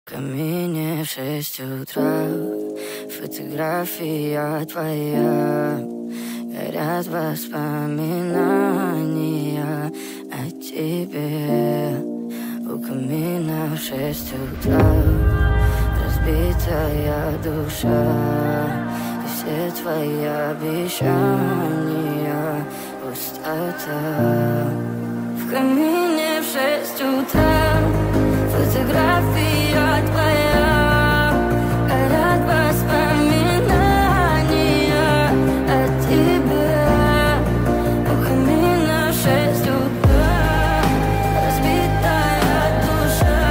камине в 6 утра, фотография твоя, горят воспоминания о тебе. У камина в 6 утра, разбитая душа, и все твои обещания пустота. В камине в 6 утра, фотография твоя, горят воспоминания о тебе. У камина в 6 утра, разбитая душа,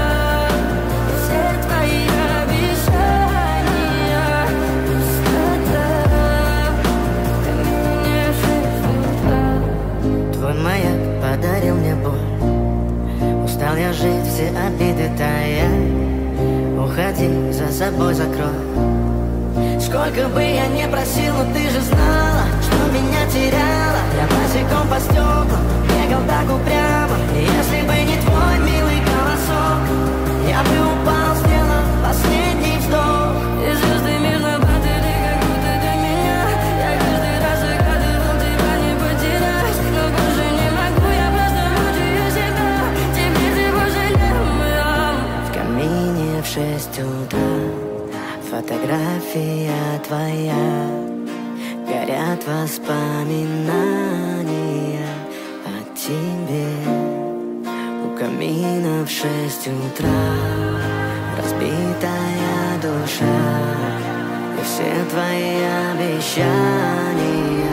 и все твои обещания пустота. В камине в 6 утра. Твой маяк подарил мне боль. Устал я жить, все обиды тая. Уходи, за собой закрой. Сколько бы я не просил, но ты же знала, что меня теряла. Я босиком по стеклам бегал так упрямо. И если бы не твой милый голосок, я бы упал, сделал последний вздох. И звезды мирно падали, как будто до меня. Я каждый раз загадывал тебя не потерять, но больше не могу, я просто мучаю себя. Теперь ты пожалел меня. В камине в 6 утра, фотография твоя, горят воспоминания о тебе. У камина в 6 утра, разбитая душа, и все твои обещания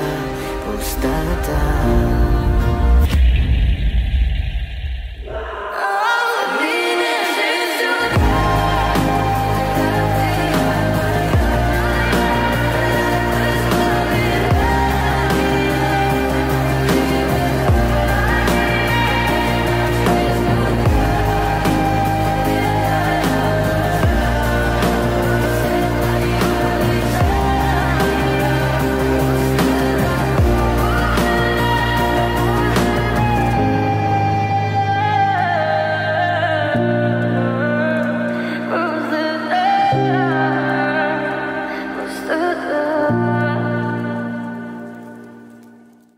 пустота.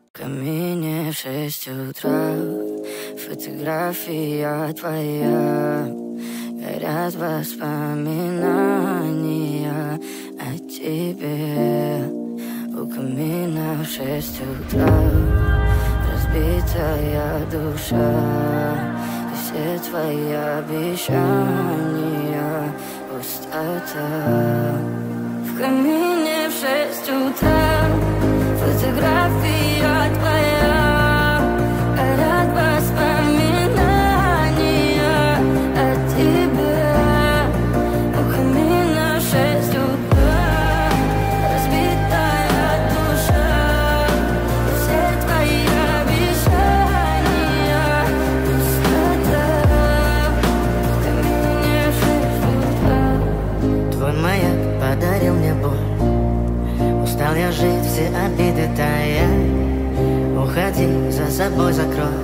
В камине в 6 утра, фотография твоя, горят воспоминания о тебе. У камина в 6 утра, разбитая душа, и все твои обещания пустота. В камине в 6 утра, фотография твоя, горят воспоминания о тебе. У камина в 6 утра, разбитая душа, и все твои обещания пустота. В камине в 6 утра. Твой маяк подарил мне боль. Устал я жить, все обиды тая. Уходи, за собой закрой.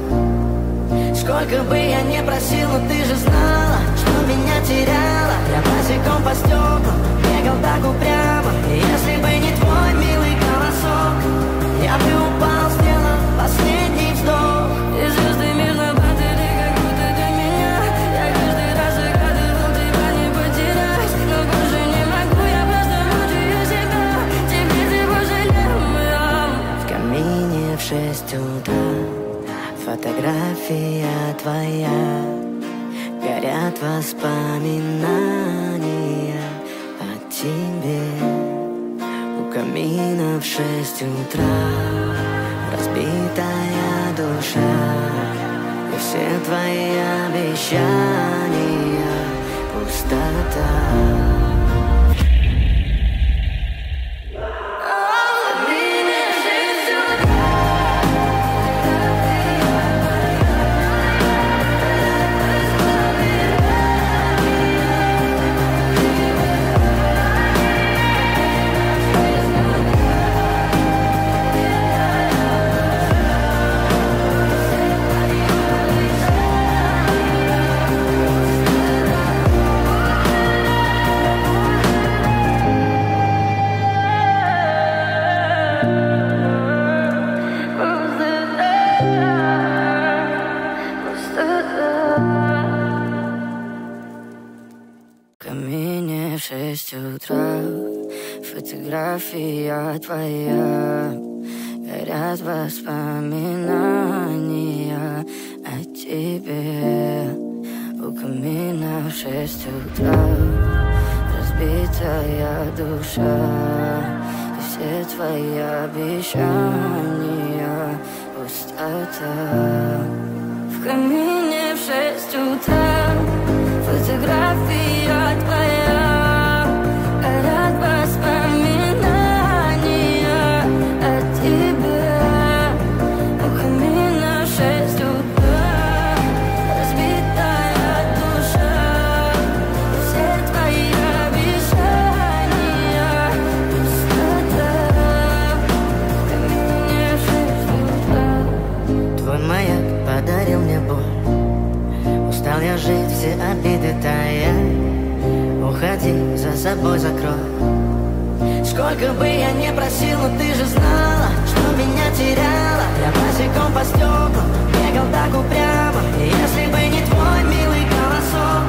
Сколько бы я не просил, но ты же знала, что меня теряла. Я босиком по стеклам бегал так упрямо. И если бы не твой милый голосок, я бы упал, сделал последний вздох. И звезды мирно падали, как будто до меня. Я каждый раз загадывал тебя не потерять, но больше не могу, я просто мучаю себя. Теперь ты пожалел меня. В камине в 6 утра, фотография твоя, горят воспоминания о тебе. У камина в 6 утра, разбитая душа, и все твои обещания пустота. 6 утра, фотография твоя, горят воспоминания о тебе. У камина в 6 утра, разбитая душа, и все твои обещания пустота. В камине в 6 утра, фотография твоя, горят воспоминания о тебе. У камина в 6 утра, разбитая душа, и все твои обещания пустота. В камине в 6 утра. Твой маяк подарил мне боль. Устал я жить, все обиды тая. Уходи, за собой закрой. Сколько бы я ни просил, но ты же знала, что меня теряла. Я босиком по стеклам бегал так упрямо. И если бы не твой милый голосок,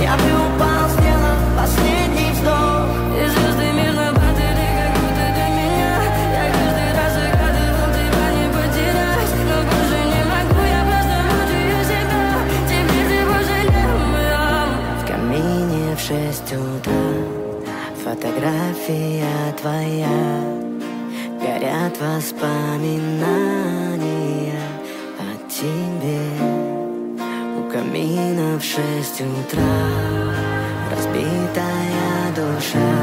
я бы упал, сделал последний вздох. И звезды мирно падали, как будто для меня. Я каждый раз загадывал тебя не потерять, но больше не могу, я просто мучаю себя. Теперь ты пожалел меня. В камине в 6 утра, фотография твоя, горят воспоминания о тебе. У камина в 6 утра, разбитая душа,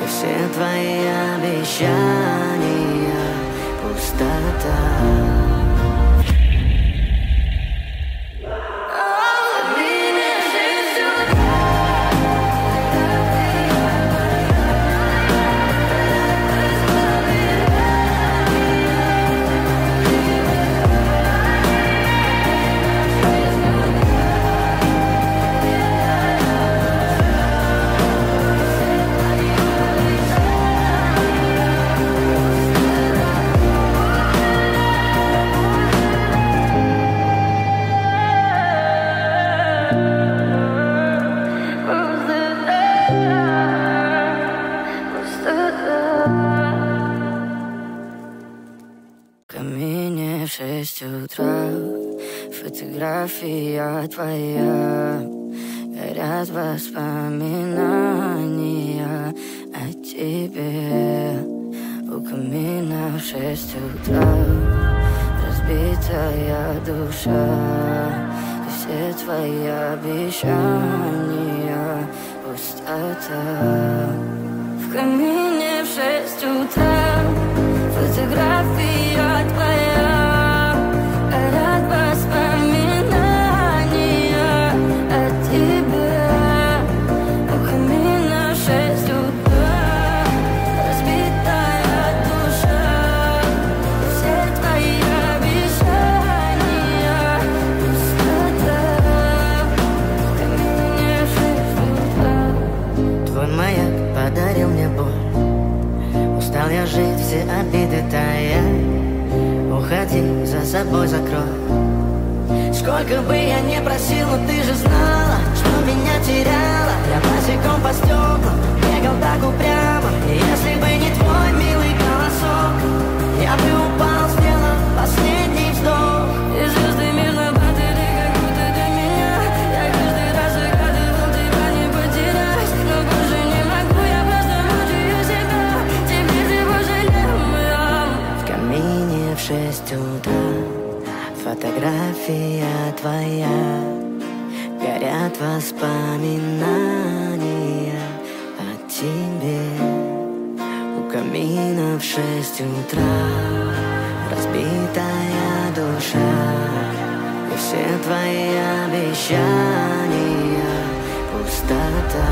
и все твои обещания пустота. В камине в 6 утра, фотография твоя, горят воспоминания о тебе. У камина в 6 утра, разбитая душа, и все твои обещания пустота. В камине в 6 утра, фотография твоя, горят воспоминания о тебе. У камина в 6 утра, разбитая душа, и все твои обещания пустота. В камине в 6 утра. Твой маяк подарил мне боль. Устал я жить, все обиды тая. Уходи, за собой закрой. Сколько бы я ни просил, но ты же знала, что меня теряла. Я босиком по стеклам бегал так упрямо. И если бы не твой милый голосок, я бы упал, сделал последний вздох. И звезды мирно падали, как будто для меня. Я каждый раз загадывал тебя не потерять, но больше не могу, я просто мучаю себя. Теперь ты пожалел меня. В камине в 6 утра, фотография твоя, горят воспоминания о тебе. У камина в 6 утра, разбитая душа, и все твои обещания пустота.